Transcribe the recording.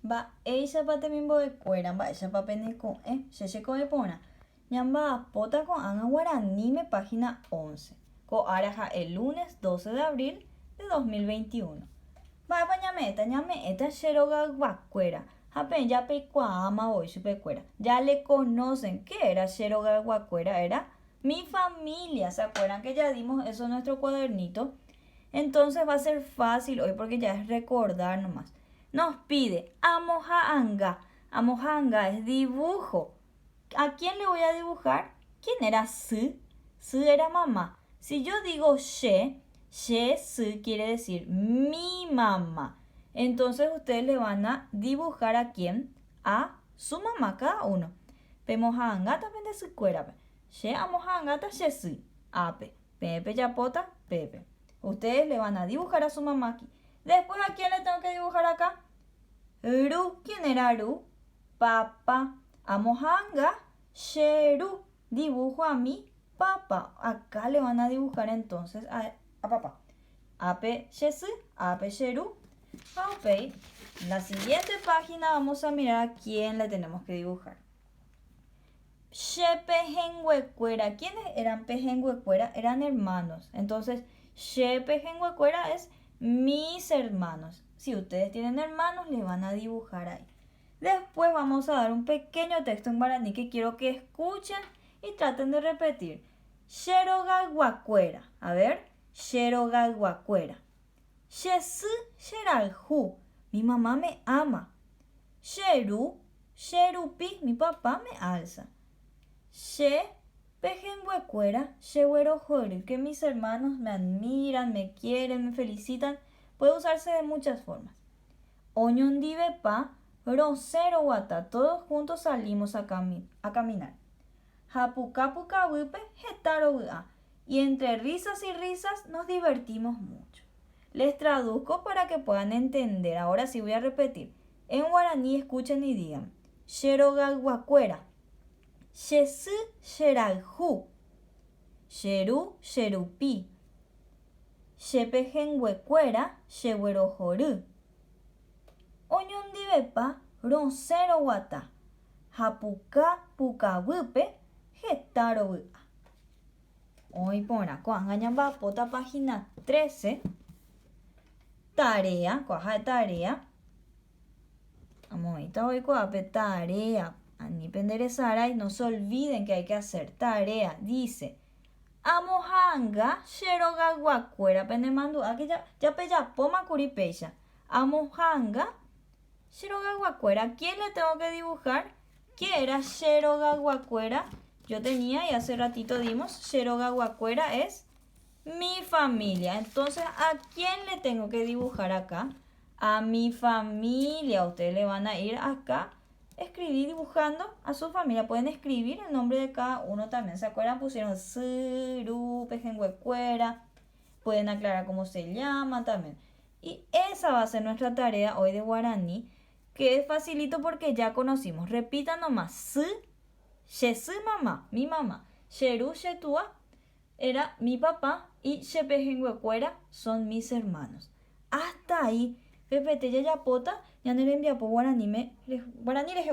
Va ella pa temimbo de cuera, va ella pa peneco, checheco de pona. Ñamba pota con anga guaranime página 11. Co araja el lunes 12 de abril de 2021. Va pa ñame eta sheroga guacuera. Hapen ya pe ama hoy su pecuera. Ya le conocen. ¿Qué era sheroga guacuera? Era mi familia. ¿Se acuerdan que ya dimos eso en nuestro cuadernito? Entonces va a ser fácil hoy porque ya es recordar nomás. Nos pide amojanga. Amojanga es dibujo. ¿A quién le voy a dibujar? ¿Quién era su? Su era mamá. Si yo digo she su quiere decir mi mamá. Entonces ustedes le van a dibujar a quién? A su mamá cada uno. Pemojanga también de su cuera. She amojanga ta she su. Ape. Pepe yapota pepe. Ustedes le van a dibujar a su mamá aquí. Después, ¿a quién le tengo que dibujar acá? Ru. ¿Quién era Ru? Papá. Amojanga, Sheru. Dibujo a mi papá. Acá le van a dibujar entonces a papá. Ape Shesu, Ape Sheru. Ok. En la siguiente página vamos a mirar a quién le tenemos que dibujar. Shepejenhuecuera. ¿Quiénes eran pejenhuecuera? Eran hermanos. Entonces, Shepejenhuecuera es mis hermanos. Si ustedes tienen hermanos, les van a dibujar ahí. Después vamos a dar un pequeño texto en guaraní que quiero que escuchen y traten de repetir. Sherogaguacuera. A ver. Sherogaguacuera. Shesu Sheralhu. Mi mamá me ama. Sheru. Sherupi. Mi papá me alza. She Pejenhuecuera. Shehuerojoru. Que mis hermanos me admiran, me quieren, me felicitan. Puede usarse de muchas formas. Oñondivepa. Rosero guata, todos juntos salimos a caminar. Japucapuca wipe, jetaro wea. Y entre risas y risas nos divertimos mucho. Les traduzco para que puedan entender. Ahora sí voy a repetir. En guaraní escuchen y digan. Sherogaguacuera. Shesu sheralhu. Sheru sherupi. Shepejenhuecuera, shehuerojoru. Oñondivepa rosero guata. Japuka pukabupe jetaro wea. Hoy pona coangañamba pota página 13. Tarea, coaja de tarea. Vamos a hoy coape tarea. Ani penderezara y no se olviden que hay que hacer tarea. Dice amojanga sherogaguacuera penemandu. Aquí ya peya poma curipeya. Amojanga Sherogaguacuera. ¿Quién le tengo que dibujar? ¿Qué era Sherogaguacuera? Yo tenía y hace ratito dimos. Sherogaguacuera es mi familia. Entonces, ¿a quién le tengo que dibujar acá? A mi familia. Ustedes le van a ir acá, escribir dibujando a su familia. Pueden escribir el nombre de cada uno también. ¿Se acuerdan? Pusieron Suru, Pejenhuecuera. Pueden aclarar cómo se llama también. Y esa va a ser nuestra tarea hoy de guaraní, que es facilito porque ya conocimos. Repitan nomás. Su, shesu mamá, mi mamá. Sheru, shetua, era mi papá. Y shepejenhuecuera son mis hermanos. Hasta ahí. Pepete ya yapota, ya no le envía por guaraní, guaraní le